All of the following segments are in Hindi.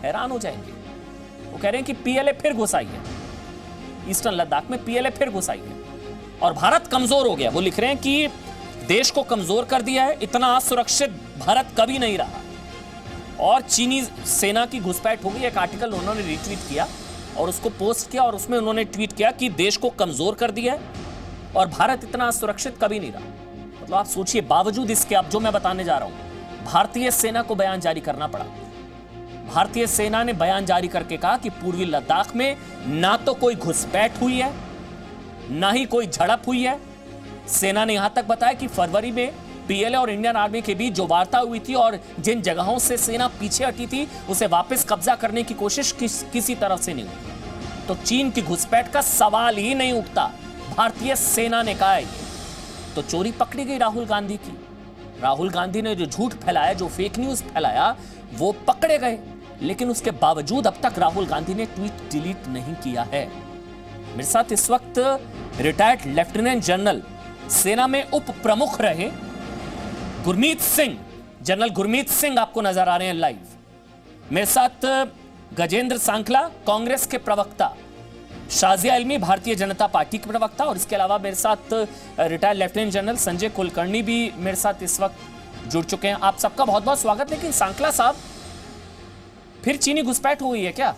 हैरान हो जाएंगे। वो कह रहे हैं कि पीएलए फिर घुस आई है, ईस्टर्न लद्दाख में पीएलए फिर घुस आई है और भारत कमजोर हो गया। वो लिख रहे हैं कि देश को कमजोर कर दिया है, इतना असुरक्षित भारत कभी नहीं रहा और चीनी सेना की घुसपैठ हो गई। एक आर्टिकल उन्होंने रिट्वीट किया और उसको पोस्ट किया और उसमें उन्होंने ट्वीट किया कि देश को कमजोर कर दिया है और भारत इतना असुरक्षित कभी नहीं रहा। मतलब आप सोचिए, बावजूद इसके अब जो मैं बताने जा रहा हूं, भारतीय सेना को बयान जारी करना पड़ा। भारतीय सेना ने बयान जारी करके कहा कि पूर्वी लद्दाख में ना तो कोई घुसपैठ हुई है, ना ही कोई झड़प हुई है। सेना ने यहां तक बताया कि फरवरी में पीएलए और इंडियन आर्मी के बीच जो वार्ता हुई थी और जिन जगहों से सेना पीछे हटी थी उसे वापस कब्जा करने की कोशिश किसी तरफ से नहीं हुई। तो चीन की घुसपैठ का सवाल ही नहीं उठता, भारतीय सेना ने कहा है। तो चोरी पकड़ी गई राहुल गांधी की। राहुल गांधी ने जो झूठ फैलाया, जो फेक न्यूज फैलाया, वो पकड़े गए, लेकिन उसके बावजूद अब तक राहुल गांधी ने ट्वीट डिलीट नहीं किया है। मेरे साथ इस वक्त रिटायर्ड लेफ्टिनेंट जनरल, सेना में उप प्रमुख रहे गुरमीत सिंह, जनरल गुरमीत सिंह आपको नजर आ रहे हैं लाइव। मेरे साथ गजेंद्र सांखला, कांग्रेस के प्रवक्ता, शाजिया इल्मी, भारतीय जनता पार्टी के प्रवक्ता, और इसके अलावा मेरे साथ retired lieutenant general Sanjay Kulkarni भी मेरे साथ इस वक्त जुड़ चुके हैं। आप सबका बहुत बहुत स्वागत। लेकिन सांखला साहब, फिर चीनी घुसपैठ हो गई है क्या?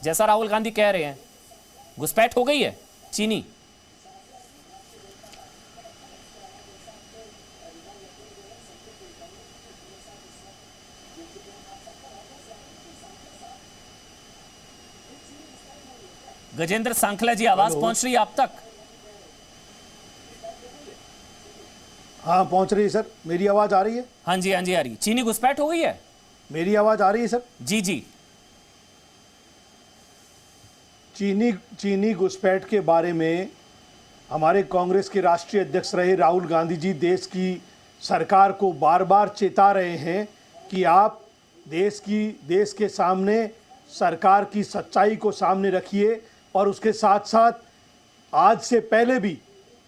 जैसा राहुल गांधी कह रहे हैं, घुसपैठ हो गई है चीनी? गजेंद्र सांखला जी, आवाज पहुंच रही है आप तक? हाँ, पहुंच रही है सर। मेरी आवाज आ रही है? हाँ जी, हाँ जी, आ रही। चीनी घुसपैठ हो गई है? मेरी आवाज आ रही है सर? जी जी। चीनी घुसपैठ के बारे में हमारे कांग्रेस के राष्ट्रीय अध्यक्ष रहे राहुल गांधी जी देश की सरकार को बार बार चेता रहे हैं कि आप देश के सामने सरकार की सच्चाई को सामने रखिए और उसके साथ साथ आज से पहले भी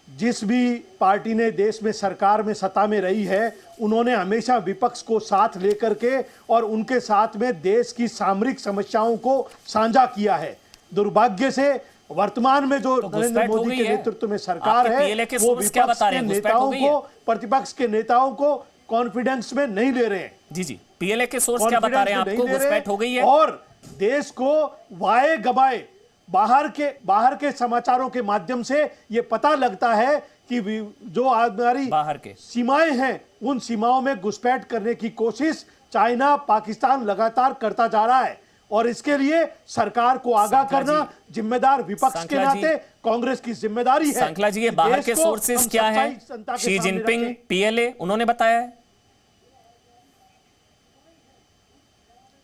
जिस भी पार्टी ने देश में सरकार में सत्ता में रही है, उन्होंने हमेशा विपक्ष को साथ लेकर के और उनके साथ में देश की सामरिक समस्याओं को साझा किया है। दुर्भाग्य से वर्तमान में जो नरेंद्र मोदी के नेतृत्व में सरकार है, वो विपक्ष के नेताओं को, प्रतिपक्ष के नेताओं को कॉन्फिडेंस में नहीं ले रहे हैं। जी जी, पीएलए के सोर्स क्या बता रहे हैं आपको? घुसपैठ हो गई है और देश को वाए गवाए बाहर के समाचारों के माध्यम से ये पता लगता है कि जो हमारी बाहर के सीमाएं हैं, उन सीमाओं में घुसपैठ करने की कोशिश चाइना, पाकिस्तान लगातार करता जा रहा है और इसके लिए सरकार को आगाह करना जिम्मेदार विपक्ष के नाते कांग्रेस की जिम्मेदारी है। सांखला जी, ये बाहर के सोर्सेस क्या है? शी जिनपिंग, पीएलए, उन्होंने बताया है।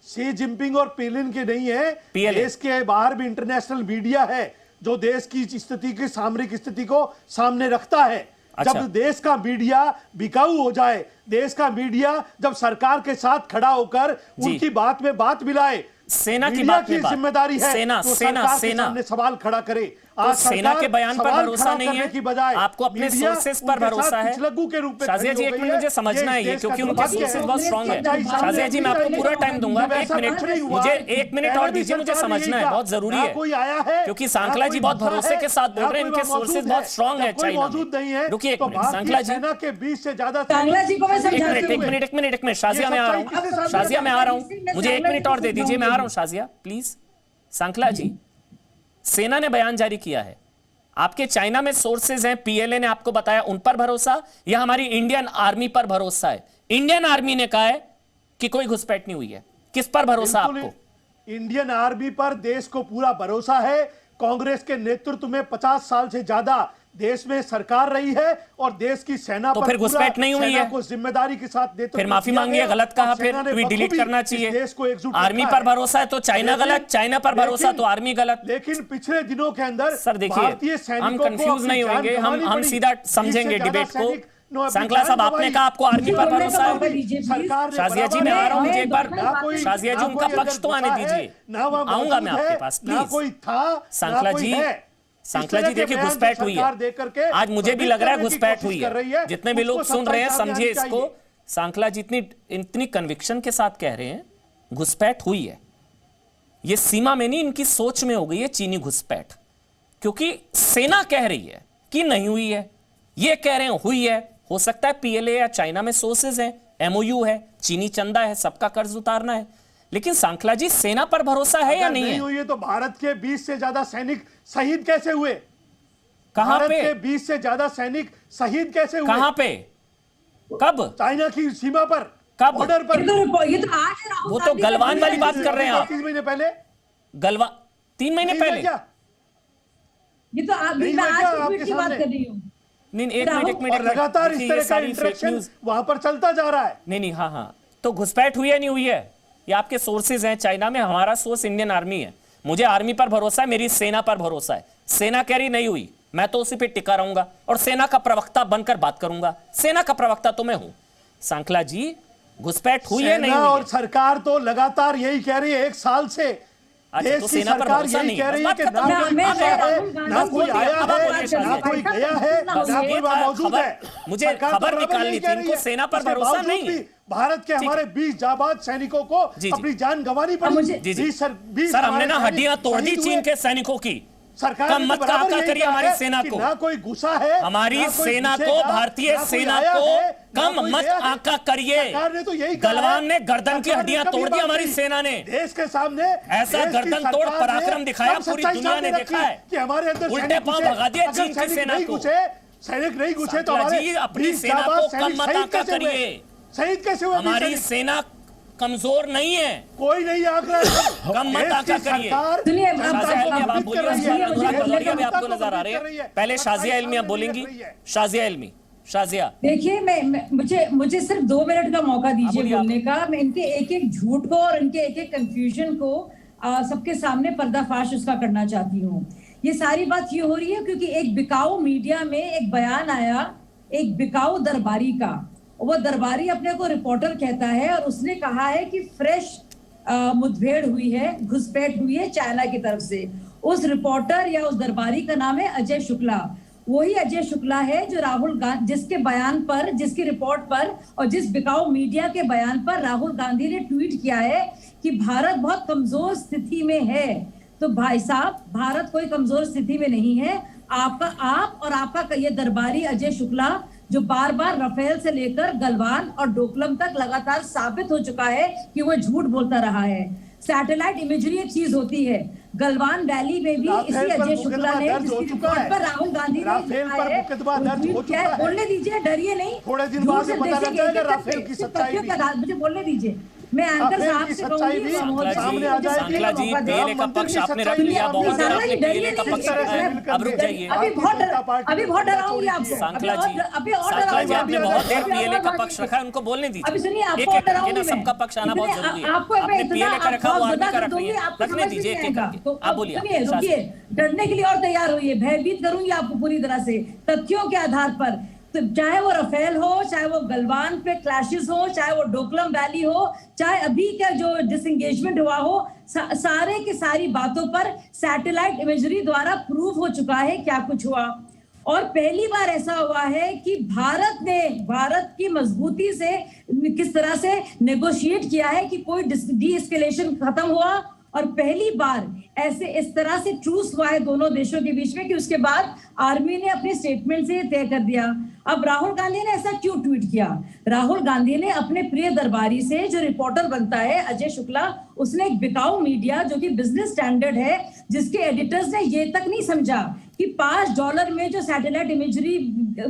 शी जिनपिंग और पेलिन के नहीं है, देश के बाहर भी इंटरनेशनल मीडिया है जो देश की स्थिति की सामरिक स्थिति को सामने रखता है। अच्छा। जब देश का मीडिया बिकाऊ हो जाए, देश का मीडिया जब सरकार के साथ खड़ा होकर उनकी बात में बात मिलाए, सेना की बात में जिम्मेदारी है सेना तो सरकार के सामने सवाल खड़ा करे। तो सेना के बयान पर भरोसा नहीं है, आपको अपने सोर्सेस पर भरोसा है। शाजिया जी, एक मिनट, मुझे समझना है ये, क्योंकि उनके सोर्सेस बहुत स्ट्रांग है। शाजिया जी, मैं आपको पूरा टाइम दूंगा, एक मिनट, मुझे 1 मिनट और दीजिए, मुझे समझना है, बहुत जरूरी है, क्योंकि सांखला जी बहुत भरोसे के साथ बोल रहे हैं, इनके सोर्सेस बहुत स्ट्रांग है चाइना मौजूद नहीं है। रुकिए एक मिनट, सांखला जी के बीच से ज्यादा, एक मिनट, शाजिया मैं आ रहा हूँ, शाजिया मैं आ रहा हूँ, मुझे 1 मिनट और दे दीजिए, मैं आ रहा हूँ शाजिया प्लीज। सांखला जी, सेना ने बयान जारी किया है, आपके चाइना में सोर्सेज हैं, पीएलए ने आपको बताया, उन पर भरोसा या हमारी इंडियन आर्मी पर भरोसा है? इंडियन आर्मी ने कहा है कि कोई घुसपैठ नहीं हुई है, किस पर भरोसा आपको? इंडियन आर्मी पर देश को पूरा भरोसा है। कांग्रेस के नेतृत्व में 50 साल से ज्यादा देश में सरकार रही है और देश की सेना तो फिर घुसपैठ नहीं हुई है, को जिम्मेदारी के साथ देते, फिर माफी मांगिए, गलत कहा, फिर ट्वीट डिलीट करना चाहिए। देश को एकजुट, आर्मी पर भरोसा है तो चाइना गलत, चाइना पर भरोसा तो आर्मी गलत। लेकिन पिछले दिनों के अंदर सर देखिए, हम कंफ्यूज नहीं होंगे, हम सीधा समझेंगे डिबेट को। सांखला साहब, आपने कहा आपको आर्मी पर भरोसा है। शाजिया जी, मैं आ रहा हूं, मुझे एक बार शाजिया जी उनका पक्ष तो आने दीजिए, आऊंगा मैं आपके पास प्लीज। सांखला जी देखिए, घुसपैठ हुई है, आज मुझे भी लग रहा है घुसपैठ हुई है, जितने भी लोग सुन रहे हैं समझिए इसको। सांखला जी इतनी कन्विक्शन के साथ कह रहे हैं घुसपैठ हुई है। ये सीमा में नहीं, इनकी सोच में हो गई है चीनी घुसपैठ, क्योंकि सेना कह रही है कि नहीं हुई है, ये कह रहे हैं हुई है। हो सकता है पीएलए या चाइना में सोर्सेज हैं, एमओयू है, चीनी चंदा है, सबका कर्ज उतारना है, लेकिन सांखला जी सेना पर भरोसा है या नहीं है? हुई है तो भारत के 20 से ज्यादा सैनिक शहीद कैसे हुए? कहां भारत पे? के 20 से ज्यादा सैनिक शहीद कैसे हुए? कहां पे? कब? चाइना की सीमा पर, कब? बॉर्डर पर। ये तो आज है राहुल वो तो गांधी का गलवान वाली बात बयान। कर रहे हैं आप। 3 महीने पहले। गलवा 3 महीने नहीं हुआ पहले? क्या? ये तो आप नहीं मैं हुआ आज क्या की आपके ट्वीट की बात सामने? कर रही हूँ। नहीं, एक राहुल, मिनट, और लगातार इस देखिए, तरह ये का सारी फेक इंटरेक्शन न्यूज। वहां पर चलता जा रहा है। नहीं, हाँ हाँ, तो घुसपैठ हुई है नहीं हुई है? ये आपके सोर्सेज हैं चाइना में, हमारा सोर्स इंडियन आर्मी है। मुझे आर्मी पर भरोसा है, मेरी सेना पर भरोसा है। सेना कह रही नहीं हुई, मैं तो उसी पे टिका रहूंगा और सेना का प्रवक्ता बनकर बात करूंगा। सेना का प्रवक्ता तो मैं हूं। सांखला जी, घुसपैठ हुई है नहीं सेना हुई और है? सरकार तो लगातार यही कह रही है 1 साल से। अच्छा, देश तो की सेना पर सरकार भरोसा यही नहीं कह है। रही बस है कि बात ना खत्म। कोई मैं- घुसा है, मैं- ना कोई मैं- आया अब है, बोलिए शायद। ना कोई गया है, बस ना ये कोई वहां था, मौजूद खबर- है। मुझे सरकार खबर बराबर निकालनी यही थी, कह रही इनको है। सेना पर उसके भरोसा बावजूद नहीं भी है। भारत के ठीक है। हमारे 20 जाबाज सैनिकों को जी। अपनी जान गंवानी पड़ी। मुझे- जी, जी। 20 सर, हमने ना हमारे हड्डियां तोड़ दी शहीद चीन हुए। के सैनिकों की। सरकार कम ने मत तो बराबर कहा यही करिए कहा हमारी है सेना कि को। ना कोई घुसा है, हमारी ना कोई सेना को, घुसेगा, भारतीय ना कोई सेना आया को है, ना कम कोई मत गया है। आका करिए। सरकार ने तो यही कहा गलवान है। ने गर्दन की सरकार ने हड्डियां कभी तोड़ दी बात हमारी नहीं। सेना ने। देश के सामने ऐसा देश की गर्दन तोड़ सरकार ने पराक्रम दिखाया, सब पूरी सच्चाई दुनिया सामने ने रखी देखा है। कि हमारे अंदर उल्टे सैनिक पांव घुसे। भगा दिया अगर चीन की सैनिक सेना नहीं को। घुसे, सैनिक नहीं घुसे तो सांखला हमारे जी, अपनी 20 सेना जाबाज को सैनिक कम मत शहीद आका कैसे हुए? करिए। शहीद कैसे हुए? हमारी सैनिक? सेना कमजोर नहीं है। कोई नहीं आंक रहा है। कम मत देश आका की करिए। सरकार सुनिए, जनता शाजिया को इल्मी, अब आप भ्रमित बोलिए, कर रही उसके बाद है। अनुराग मुझे- भदौरिया भी जनता आपको को नजर आ भ्रमित रहे कर रही हैं। है। पहले शाजिया सच्चाई इल्मी, अब सामने बोलेंगी रख रही है। शाजिया इल्मी। शाजिया, देखिए, मुझे सिर्फ 2 मिनट का मौका दीजिए बोलिए आप। बोलने का। मैं इनके एक एक झूठ को और इनके एक एक कंफ्यूजन को सबके सामने पर्दाफाश उसका करना चाहती हूँ। ये सारी बात ये हो रही है क्योंकि एक बिकाऊ मीडिया में एक बयान आया, एक बिकाऊ दरबारी का। वो दरबारी अपने को रिपोर्टर कहता है और उसने कहा है कि फ्रेश मुठभेड़ हुई है, घुसपैठ हुई है चाइना की तरफ से। उस रिपोर्टर या उस दरबारी का नाम है अजय शुक्ला। वही अजय शुक्ला है जो राहुल गांधी, जिसके बयान पर, जिसकी रिपोर्ट पर और जिस बिकाऊ मीडिया के बयान पर राहुल गांधी ने ट्वीट किया है कि भारत बहुत कमजोर स्थिति में है। तो भाई साहब, भारत कोई कमजोर स्थिति में नहीं है। आप और आपका ये दरबारी अजय शुक्ला, जो बार बार राफेल से लेकर गलवान और डोकलम तक लगातार साबित हो चुका है कि वो झूठ बोलता रहा है। सैटेलाइट इमेजरी एक चीज होती है। गलवान वैली में भी इसी अजय शुक्ला ने, जिसकी रिपोर्ट पर राहुल गांधी ने राफेल पर मुकदमा दर्ज हो चुका है। बोलने दीजिए, डरिए नहीं। थोड़े दिन बाद में पता लग जाएगा राफेल की सच्चाई भी। मुझे बोलने दीजिए। मैं एंकर साहब से कहूंगी, सामने आ जाएगी। सांखला जी, पीएलए का पक्ष आपने रख लिया, बहुत देर आपने पीएलए का पक्ष रखा है। अब रुक जाइए। अभी बहुत डराऊंगी आपको। सांखला जी, अभी और सांखला जी, आपने डराऊंगी। बहुत देर अभी और पीएलए का डराऊंगी। पक्ष रखा है, उनको बोलने दीजिए। अभी सुनिए, आपको एक और एक करके डराऊंगी ना मैं। सबका पक्ष आना बहुत जरूरी है। आपको आपने पीएलए का रखा, वो आर्मी का रख रही है, आपको रखने समझ दीजिए नहीं एक एक आएगा। करके। तो आप बोलिए। सुनिए, रुकिए, डरने के लिए और तैयार होइए, भयभीत करूंगी आपको पूरी तरह से तथ्यों के आधार पर। तो चाहे वो राफेल हो, चाहे वो गलवान पे क्लैशेस हो, चाहे वो डोकलम वैली हो, चाहे अभी का जो डिसएंगेजमेंट हुआ हो, सारे के सारी बातों पर सैटेलाइट इमेजरी द्वारा प्रूव हो चुका है क्या कुछ हुआ। और पहली बार ऐसा हुआ है कि भारत की मजबूती से किस तरह से नेगोशिएट किया है कि कोई डी एस्केलेशन खत्म हुआ। और पहली बार ऐसे इस तरह से ट्रूस हुआ है दोनों देशों के बीच में कि उसके बाद आर्मी ने अपने स्टेटमेंट से तय कर दिया। अब राहुल गांधी ने ऐसा क्यों ट्वीट किया? राहुल गांधी ने अपने प्रिय दरबारी से, जो रिपोर्टर बनता है अजय शुक्ला, उसने एक बिकाऊ मीडिया जो कि बिजनेस स्टैंडर्ड है, जिसके एडिटर्स ने ये तक नहीं समझा कि $5 में जो सैटेलाइट इमेजरी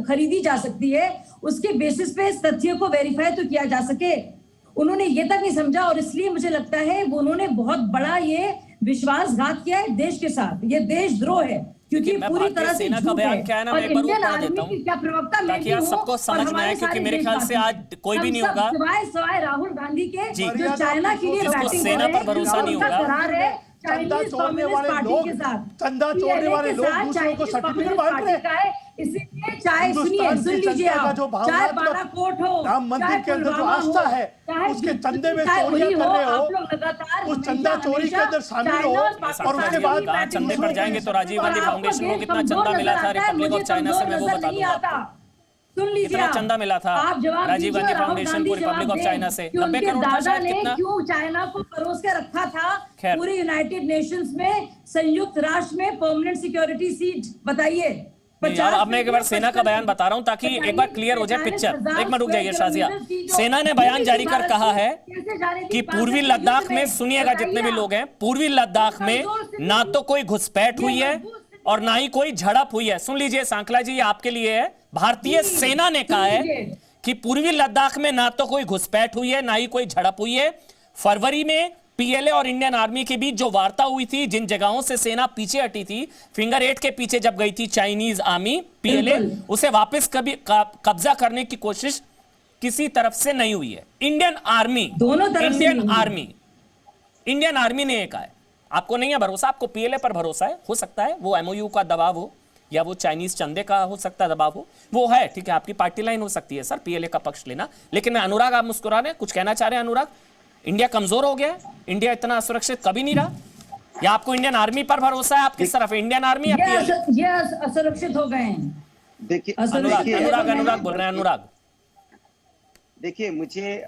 खरीदी जा सकती है, उसके बेसिस पे इस तथ्य को वेरीफाई तो किया जा सके। उन्होंने ये तक नहीं समझा और इसलिए मुझे लगता है वो उन्होंने बहुत बड़ा ये विश्वासघात किया है देश के साथ। ये देशद्रोह है क्योंकि पूरी तरह से सेना का झूठ बयान है। क्या है ना, और मैं एक बार इंडियन वो पढ़ आर्मी देता की हूं क्या प्रवक्ता मैं ताकि भी यार हूं सबको और समझ में हमारे आए, क्योंकि सारे मेरे ख्याल से देशवासी। आज कोई भी हम नहीं सब होगा सिवाय राहुल गांधी के जी। जो चाइना के लिए जिसको बैटिंग सेना पर भरोसा नहीं होगा। करार है चंदा चाइनीज तोड़ने कम्युनिस्ट वाले पार्टी लोग, के साथ, चंदा तोड़ने वाले लोग दूसरों को सर्टिफिकेट बांट रहे हैं। इसीलिए चाहे सुनिए, हिंदुस्तान सुन की लीजिए जनता का आप, जो चाहे भावनात्मक बालाकोट हो, राम मंदिर चाहे के अंदर जो पुलवामा आस्था हो, है, चाहे उसके चंदे में चाहे चोरियां उरी कर रहे आप हो, लोग लगातार उस चंदा हमेशा- चोरी के अंदर शामिल चाइना हो और और पाकिस्तान उसके की बाद कहाँ चंदे पर बैटिंग जाएंगे तो राजीव और गांधी आपको फाउंडेशन को देश कितना कमजोर चंदा मिला नजर था आता है, रिपब्लिक ऑफ मुझे चाइना से, कमजोर मैं वो नजर बता नहीं दूंगा आता। आपको। सुन लीजिए, कितना चंदा मिला था आप जवाब राजीव दीजिए गांधी और राहुल फाउंडेशन गांधी को रिपब्लिक जवाब ऑफ चाइना से? दें कि 90 उनके करोड़ था दादा शायद, ने कितना? क्यों चाइना को परोस के रखा था खैर। पूरे यूनाइटेड नेशंस में, संयुक्त राष्ट्र में परमानेंट सिक्योरिटी सीट? बताइए। नहीं, अब मैं एक बार सेना का बयान बता रहा हूं ताकि एक बार क्लियर हो जाए पिक्चर। एक मिनट रुक जाइए शाजिया। सेना ने बयान जारी कर कहा है कि पूर्वी लद्दाख में, सुनिएगा जितने भी लोग हैं, पूर्वी लद्दाख में ना तो कोई घुसपैठ हुई है और ना ही कोई झड़प हुई है। सुन लीजिए सांकला जी, आपके लिए है। भारतीय सेना ने कहा है कि पूर्वी लद्दाख में ना तो कोई घुसपैठ हुई है, ना ही कोई झड़प हुई है। फरवरी में पीएलए और इंडियन आर्मी के बीच जो वार्ता हुई थी, जिन जगहों से सेना पीछे हटी थी, फिंगर 8 के पीछे जब गई थी चाइनीज आर्मी, पीएलए, उसे वापस कभी कब्जा करने की कोशिश किसी तरफ से नहीं हुई है। इंडियन आर्मी, दोनों तरफ से इंडियन आर्मी ने कहा है। आपको नहीं है भरोसा, आपको पीएलए पर भरोसा है, हो सकता है वो एमओयू का दबाव हो या वो चाइनीज चंदे का हो सकता है दबाव हो, वो है, ठीक है, आपकी पार्टी लाइन हो सकती है सर पीएलए का पक्ष लेना। लेकिन मैं अनुराग, आप मुस्कुरा रहे हैं, कुछ कहना चाह रहे हैं अनुराग? इंडिया कमजोर हो गया है? इंडिया इतना असुरक्षित कभी नहीं रहा? या आपको इंडियन आर्मी पर भरोसा है? आप किस तरफ है, इंडियन आर्मी या पीएलए? ये असुरक्षित हो गए हैं। देखिए अनुराग बोल रहे हैं। अनुराग देखिए,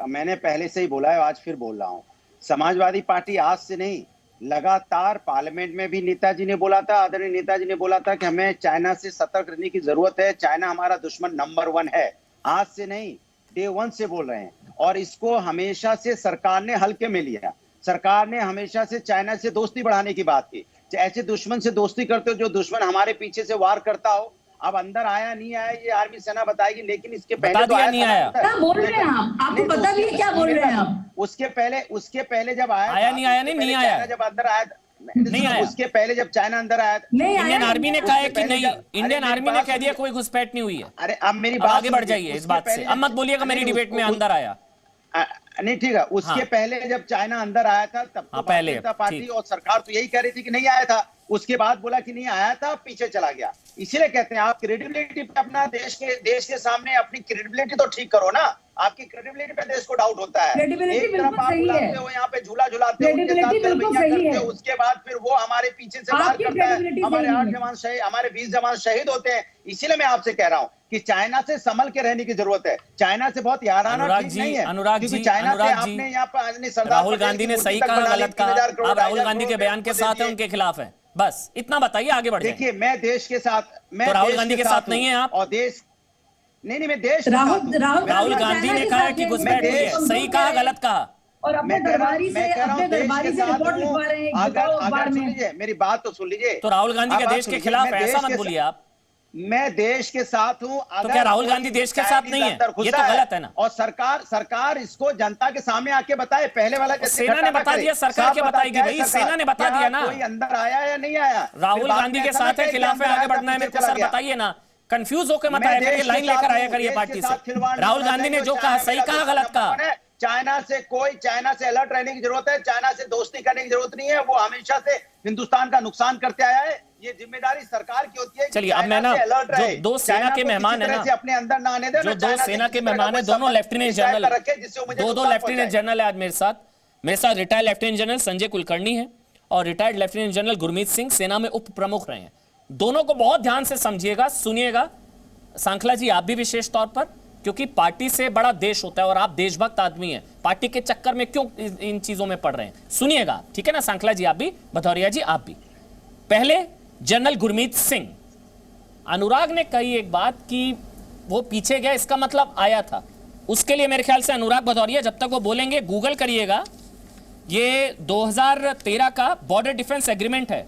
मैंने पहले से ही बोला है, आज फिर बोल रहा हूं, समाजवादी पार्टी आज से नहीं, लगातार पार्लियामेंट में भी नेताजी ने बोला था, आदरणीय नेताजी ने बोला था कि हमें चाइना से सतर्क रहने की जरूरत है, चाइना हमारा दुश्मन नंबर 1 है। आज से नहीं, डे 1 से बोल रहे हैं, और इसको हमेशा से सरकार ने हल्के में लिया। सरकार ने हमेशा से चाइना से दोस्ती बढ़ाने की बात की। ऐसे दुश्मन से दोस्ती करते हो जो दुश्मन हमारे पीछे से वार करता हो। अब अंदर आया नहीं आया ये आर्मी सेना बताएगी, लेकिन इसके पहले तो आया, नहीं आया। क्या बोल रहे हैं आप? आपको पता भी है क्या बोल रहे हैं आप? उसके पहले जब आया नहीं आया, नहीं आया, जब अंदर आया नहीं आया, उसके पहले जब चाइना अंदर आया, इंडियन आर्मी ने कहा है कि नहीं, इंडियन आर्मी ने कह दिया कोई घुसपैठ नहीं हुई है। अरे अब मेरी बात आगे बढ़ जाइए इस बात से, अब मत बोलिएगा मेरी डिबेट में अंदर आया। नहीं ठीक है, उसके पहले जब चाइना अंदर आया था तब तो भारतीय जनता पार्टी और सरकार तो यही कह रही थी कि नहीं आया था। उसके बाद बोला कि नहीं आया था, पीछे चला गया। इसीलिए कहते हैं आप क्रेडिबिलिटी पे अपना देश के सामने अपनी क्रेडिबिलिटी तो ठीक करो ना। आपकी क्रेडिबिलिटी पे देश को डाउट होता है। एक तरफ आप बुलाते हो, यहाँ पे झूला झुलाते हो, उनके साथ गलबैया करते हो, उसके बाद फिर वो हमारे पीछे से वार करता है, हमारे 8 जवान शहीद, हमारे 20 जवान शहीद होते हैं। इसीलिए मैं आपसे कह रहा हूँ कि चाइना से संभल के रहने की जरूरत है। चाइना से बहुत याराना ठीक नहीं है, क्योंकि चाइना से आपने यहाँ पर राहुल गांधी ने सही कहा, गलत कहा? आप राहुल गांधी के बयान के साथ है, उनके खिलाफ है? बस इतना बताइए, आगे बढ़ जाइए। देखिए, मैं देश के साथ, तो राहुल गांधी के साथ नहीं है आप? और देश नहीं, मैं देश राहुल गांधी ने कहा है कि घुसपैठ हुई है, सही कहा गलत कहा? और अपने दरबारी से रिपोर्ट लिखवा रहे हैं। अगर सुन लीजिए, मेरी बात तो सुन लीजिए। तो राहुल गांधी के देश के खिलाफ है, ऐसा मत बोलिए आप। मैं देश के साथ हूं। तो क्या राहुल गांधी देश के साथ नहीं है? ये तो गलत है ना। और सरकार इसको जनता के सामने आके बताए। पहले वाला सेना ने बता दिया, सरकार क्या बताएगी भाई? सेना ने बता दिया ना। कोई अंदर आया या नहीं आया? राहुल गांधी के साथ है, खिलाफ है, आगे बढ़ना है मेरे को सर बताइए ना। कंफ्यूज होकर मत आया करिए, लाइन लेकर आया करिए पार्टी से। राहुल गांधी ने जो कहा सही कहा, गलत कहा? चाइना से अलर्ट रहने की जरूरत है, चाइना से दोस्ती करने की जरूरत नहीं है। वो हमेशा से हिंदुस्तान का नुकसान करते आया है। ये जिम्मेदारी सरकार की होती है। चलिए, अब मैं ना, जो दो सेना के मेहमान है ना, अपने अंदर ना आने दे, जो दो सेना के मेहमान है, दोनों लेफ्टिनेंट जनरल, दो लेफ्टिनेंट जनरल है आज मेरे साथ retired lieutenant general Sanjay Kulkarni है और retired lieutenant general Gurmeet Singh सेना में उप प्रमुख रहे हैं। दोनों को बहुत ध्यान से समझिएगा, सुनिएगा। सांखला जी आप भी विशेष तौर पर, क्योंकि पार्टी से बड़ा देश होता है और आप देशभक्त आदमी हैं, पार्टी के चक्कर में क्यों इन चीजों में पड़ रहे हैं, सुनिएगा, ठीक है ना? सांखला जी आप भी, भदौरिया जी आप भी। पहले जनरल गुरमीत सिंह, अनुराग ने कही एक बात कि वो पीछे गया, इसका मतलब आया था। उसके लिए मेरे ख्याल से अनुराग भदौरिया जब तक वो बोलेंगे, गूगल करिएगा, ये 2013 का बॉर्डर डिफेंस एग्रीमेंट है।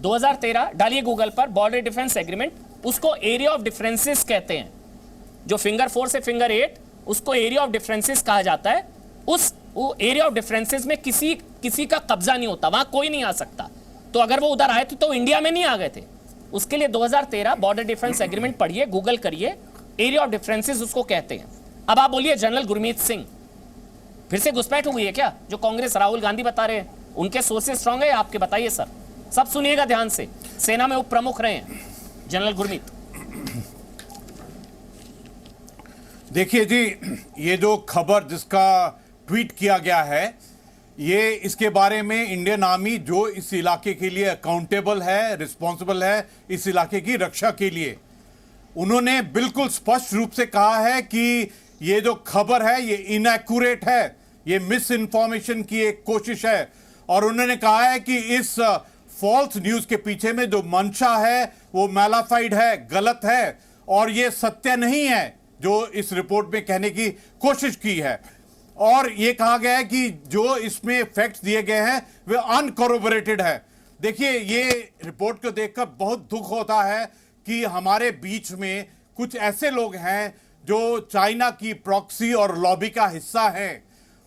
2013 डालिए गूगल पर, बॉर्डर डिफेंस एग्रीमेंट, उसको एरिया ऑफ डिफरेंसेस कहते हैं। जो फिंगर 4 से फिंगर 8, उसको एरिया ऑफ डिफरेंसेस कहा जाता है। उस एरिया ऑफ डिफरेंसेस में किसी का कब्जा नहीं होता, वहां कोई नहीं आ सकता। तो अगर वो उधर आए थे तो इंडिया में नहीं आ गए थे। उसके लिए 2013 बॉर्डर डिफेंस एग्रीमेंट पढ़िए, गूगल करिए, एरिया ऑफ डिफरेंसेस उसको कहते हैं। अब आप बोलिए जनरल गुरमीत सिंह, फिर से घुसपैठ हुई है क्या? जो कांग्रेस राहुल गांधी बता रहे हैं, उनके सोर्सेस स्ट्रांग है आपके? बताइए सर, सब सुनिएगा ध्यान से। सेना में उप प्रमुख रहे हैं जनरल गुरमीत। देखिए जी, ये जो खबर जिसका ट्वीट किया गया है, ये इसके बारे में इंडियन आर्मी जो इस इलाके के लिए अकाउंटेबल है, रिस्पॉन्सिबल है इस इलाके की रक्षा के लिए, उन्होंने बिल्कुल स्पष्ट रूप से कहा है कि ये जो खबर है ये इनएक्यूरेट है, ये मिस इन्फॉर्मेशन की एक कोशिश है। और उन्होंने कहा है कि इस फॉल्स न्यूज के पीछे में जो मंशा है वो मैलाफाइड है, गलत है, और ये सत्य नहीं है जो इस रिपोर्ट में कहने की कोशिश की है। और ये कहा गया है कि जो इसमें फैक्ट्स दिए गए हैं वे अनकॉरोबोरेटेड है। देखिए, ये रिपोर्ट को देखकर बहुत दुख होता है कि हमारे बीच में कुछ ऐसे लोग हैं जो चाइना की प्रॉक्सी और लॉबी का हिस्सा हैं।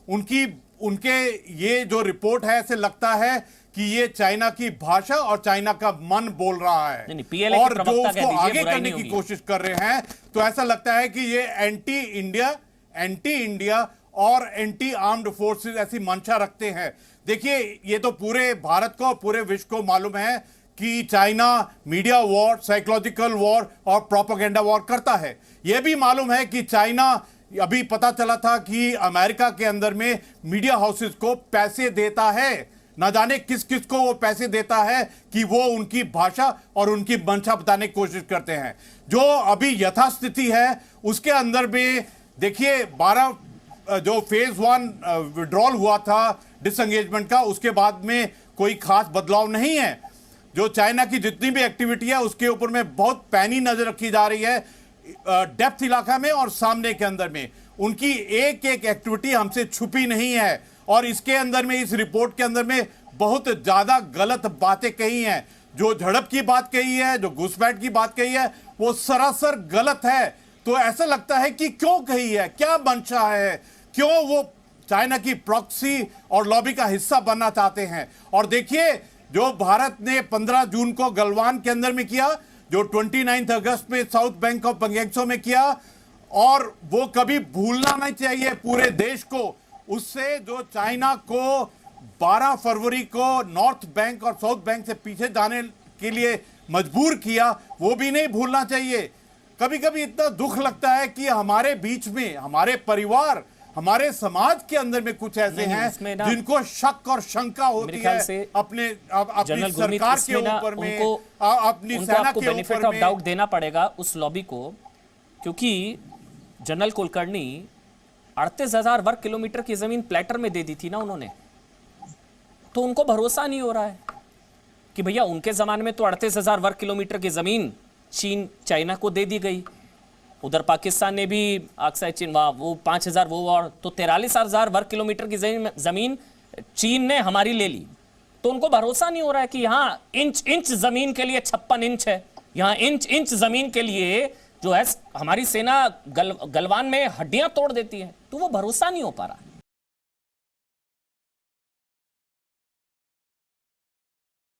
उनके ये जो रिपोर्ट है, ऐसे लगता है कि ये चाइना की भाषा और चाइना का मन बोल रहा है, और जो उसको आगे करने की कोशिश कर रहे हैं। तो ऐसा लगता है कि ये एंटी इंडिया और एंटी आर्म्ड फोर्सेस ऐसी मंशा रखते हैं। देखिए, ये तो पूरे भारत को, पूरे विश्व को मालूम है कि China media war, psychological war और प्रोपेगेंडा वॉर करता है। यह भी मालूम है कि चाइना, अभी पता चला था कि अमेरिका के अंदर में मीडिया हाउसेस को पैसे देता है, ना जाने किस किस को वो पैसे देता है कि वो उनकी भाषा और उनकी मंशा बताने की कोशिश करते हैं। जो अभी यथास्थिति है उसके अंदर में देखिए, 12 जो फेज 1 विड्रॉल हुआ था डिसएंगेजमेंट का, उसके बाद में कोई खास बदलाव नहीं है। जो चाइना की जितनी भी एक्टिविटी है उसके ऊपर में बहुत पैनी नजर रखी जा रही है, डेप्थ इलाका में और सामने के अंदर में। उनकी एक एक एक्टिविटी हमसे छुपी नहीं है, और इसके अंदर में, इस रिपोर्ट के अंदर में बहुत ज्यादा गलत बातें कही हैं। जो झड़प की बात कही है, जो घुसपैठ की बात कही है, वो सरासर गलत है। तो ऐसा लगता है कि क्यों कही है, क्या मंशा है, क्यों वो चाइना की प्रॉक्सी और लॉबी का हिस्सा बनना चाहते हैं। और देखिए, जो भारत ने 15 जून को गलवान के अंदर में किया, जो 29 अगस्त में साउथ बैंक ऑफ पंगेंगसो में किया, और वो कभी भूलना नहीं चाहिए पूरे देश को। उससे जो चाइना को 12 फरवरी को नॉर्थ बैंक और साउथ बैंक से पीछे जाने के लिए मजबूर किया, वो भी नहीं भूलना चाहिए। कभी कभी इतना दुख लगता है कि हमारे बीच में, हमारे परिवार, हमारे समाज के अंदर में कुछ ऐसे हैं जिनको शक और शंका होती है अपनी सरकार के ऊपर में, अपनी सेना के बेनिफिट ऑफ डाउट देना पड़ेगा उस लॉबी को, क्योंकि जनरल कुलकर्णी 38,000 वर्ग किलोमीटर की जमीन प्लेटर में दे दी थी ना उन्होंने। तो उनको भरोसा नहीं हो रहा है कि भैया उनके जमाने में तो 38,000 वर्ग किलोमीटर की जमीन चीन चाइना को दे दी गई, उधर पाकिस्तान ने भी अक्सर चीन वो 5,000 वो, और तो 43,000 वर्ग किलोमीटर की जमीन चीन ने हमारी ले ली। तो उनको भरोसा नहीं हो रहा है कि यहाँ इंच जमीन के लिए 56 इंच है, यहाँ इंच जमीन के लिए जो है हमारी सेना गलवान में हड्डियां तोड़ देती है। तो वो भरोसा नहीं हो पा रहा।